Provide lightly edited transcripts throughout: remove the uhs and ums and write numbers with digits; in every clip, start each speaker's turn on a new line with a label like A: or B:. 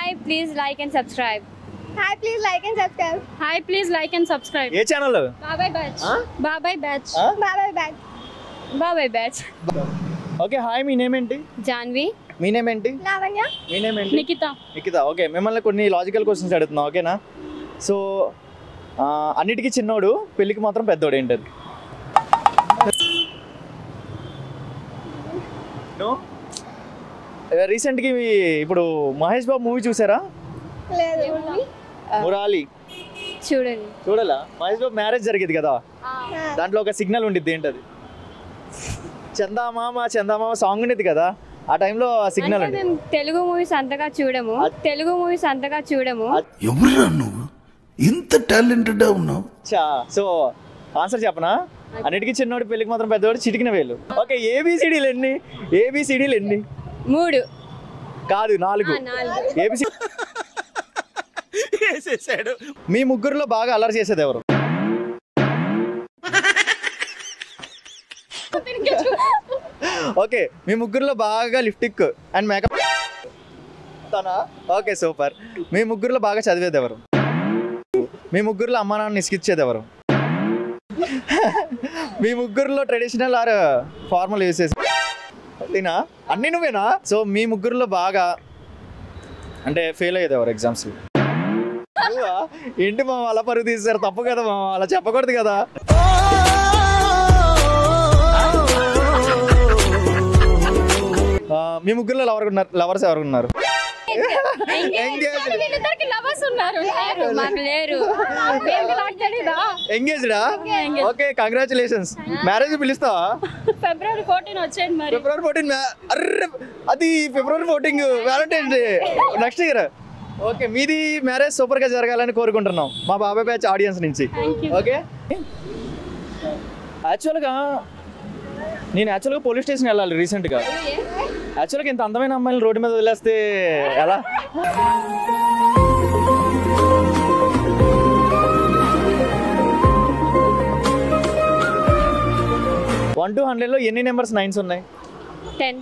A: Hi, please like and subscribe.
B: Hi, please like and subscribe.
A: Hi, please like and subscribe.
C: A channel?
A: Bye batch. Bye batch.
B: Bye bye.
A: Bye batch.
C: Okay hi, me name ఏంటి?
A: Janvi.
C: మీ name ఏంటి?
B: Lavanya.
C: మీ name ఏంటి?
A: Nikita.
C: Nikhita. Okay, మిమ్మల్ని కొన్ని logical questions అడుగుతున్నా, ఓకేనా? So అన్నిటికీ చిన్నోడు, పెళ్ళికి మాత్రం పెద్దోడు, ఏంటది? రీసెంట్గా ఇప్పుడు మహేష్ బాబు మూవీ చూసారా?
B: లేదు.
C: మురాలి
A: చూడండి.
C: చూడాలా? మహేష్ బాబు మ్యారేజ్ జరిగేది కదా, దాంట్లో ఒక సిగ్నల్ ఉండిద్ది, ఏంటది? చందామామ చందామామ సాంగ్ ఉండేది కదా, ఆ టైంలో ఆ సిగ్నల్ ఉంది.
A: తెలుగు మూవీస్ అంతగా చూడము.
D: ఎవరురా నువ్వు ఇంత టాలెంటెడ్ ఉన్నావు?
C: సో ఆన్సర్ చెప్పనా? అన్నిటికీ చిన్నోడు, పెళ్ళికి మాత్రం పెద్దవాడు, చిటికిన వేలు. ఓకే, ఏబిసిడీలు ఎన్ని?
A: 3
C: కాదు 4. ఏబిసి. మీ ముగ్గురులో బాగా అల్లరి చేసేది ఎవరు? ఓకే, మీ ముగ్గురులో బాగా లిప్టిక్ అండ్ మేకప్ తనా? Okay, super. మీ ముగ్గురులో బాగా చదివేది ఎవరు? మీ ముగ్గురులో అమ్మా నాన్న ఇసుకిచ్చేది ఎవరు? మీ ముగ్గురులో ట్రెడిషనల్ ఆర్ ఫార్మల్ యూస్ చేసి తినా? అన్నీ నువ్వేనా? సో మీ ముగ్గురులో బాగా అంటే ఫెయిల్ అయ్యేది ఎవరు ఎగ్జామ్స్? ఏంటి మా అలా పరుగు తీస్తారు? తప్పు కదా మా, అలా చెప్పకూడదు కదా. మీ ముగ్గురులో లవర్స్ ఎవరు ఉన్నారు? ఎంగేజ్డా? Okay, congratulations. మ్యారేజ్ పిలుస్తావా?
A: February 14 వచ్చేయండి మరి.
C: February 14 అర్రే, అది February 14 valentine's day next year. Okay, మీది మ్యారేజ్ సూపర్ గా జరగాలని కోరుకుంటున్నాం మా బాబాయ్ బ్యాచ్ ఆడియన్స్ నుంచి. ఓకే, నేను యాక్చువల్గా పోలీస్ స్టేషన్ వెళ్ళాలి రీసెంట్గా. యాక్చువల్గా ఇంత అందమైన అమ్మాయిలు రోడ్డు మీద వదిలేస్తే ఎలా? 1 to 100లో ఎన్ని నెంబర్స్ 9s ఉన్నాయి?
A: 10.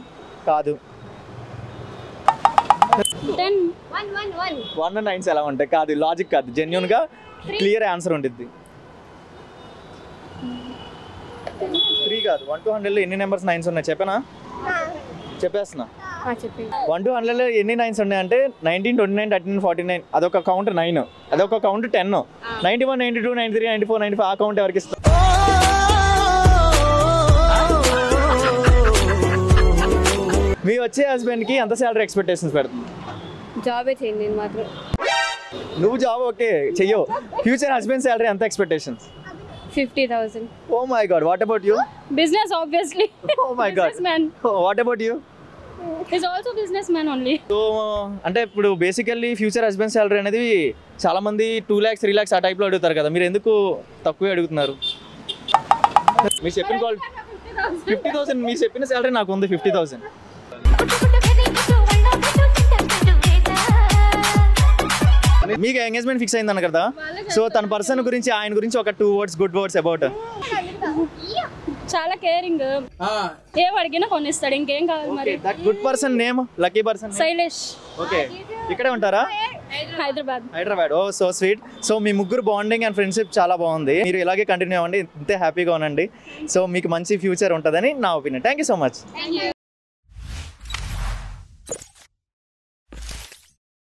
C: కాదు,
A: 10.
C: 1 and 9s ఎలా ఉంటాయి? కాదు, లాజిక్ కాదు, జెన్యున్ గా క్లియర్ ఆన్సర్ ఉంటుంది. 3 కాదు. 1 to 100లో ఎన్ని నెంబర్స్ 9s ఉన్నాయి చెప్పనా? చెప్పేస్తున్నా. 1 to 100లో ఎన్ని 9s ఉన్నాయి అంటే 19, 29, 39, 49. అదొక కౌంట్ 9, అదొక కౌంట్ 10. 91, 92, 93, 94, 95 ఆ కౌంట్ ఎవరికి ఇస్తాం? మీ వచ్చే హస్బెండ్కి ఎంత శాలరీ ఎక్స్పెక్టేషన్స్ పెడుతుంది?
A: జాబే చేయండి నేను మాత్రం.
C: నువ్వు జాబ్ ఓకే చెయ్యో, ఫ్యూచర్ హస్బెండ్ శాలరీ ఎంత expectations?
A: 50,000.
C: Oh my god, what about you?
A: Business obviously.
C: Oh my god.
A: Businessman.
C: What about you?
A: He's also businessman only.
C: So అంటే ఇప్పుడు బేసికల్లీ ఫ్యూచర్ హస్బెండ్ శాలరీ అనేది చాలా మంది 2 lakhs 3 lakhs ఆ టైప్లో అడుగుతారు కదా, మీరు ఎందుకు తక్కువే అడుగుతున్నారు? మీరు చెప్పిన 50,000, మీరు చెప్పిన శాలరీ నాకు ఉంది 50,000. మీకు ఎంగేజ్మెంట్ ఫిక్స్ అయిందన్న కదా, సో తన పర్సన్ గురించి, ఆయన గురించి ఒక 2 words, గుడ్ వర్డ్స్ అబౌట్.
A: చాలా కేరింగ్, ఏం అడిగినా కొనిస్తాడు, ఇంకేం కావాలి మరి.
C: That good person name, lucky person?
A: Shailesh.
C: Okay, ఇక్కడే ఉంటారా? హైదరాబాద్. ఓ సో స్వీట్. సో మీ ముగ్గురు బాండింగ్ అండ్ ఫ్రెండ్షిప్ చాలా బాగుంది, మీరు ఇలాగే కంటిన్యూ అవ్వండి, ఇంతే హ్యాపీగా ఉండండి. సో మీకు మంచి ఫ్యూచర్ ఉంటుందని నా opinion. Thank you so much.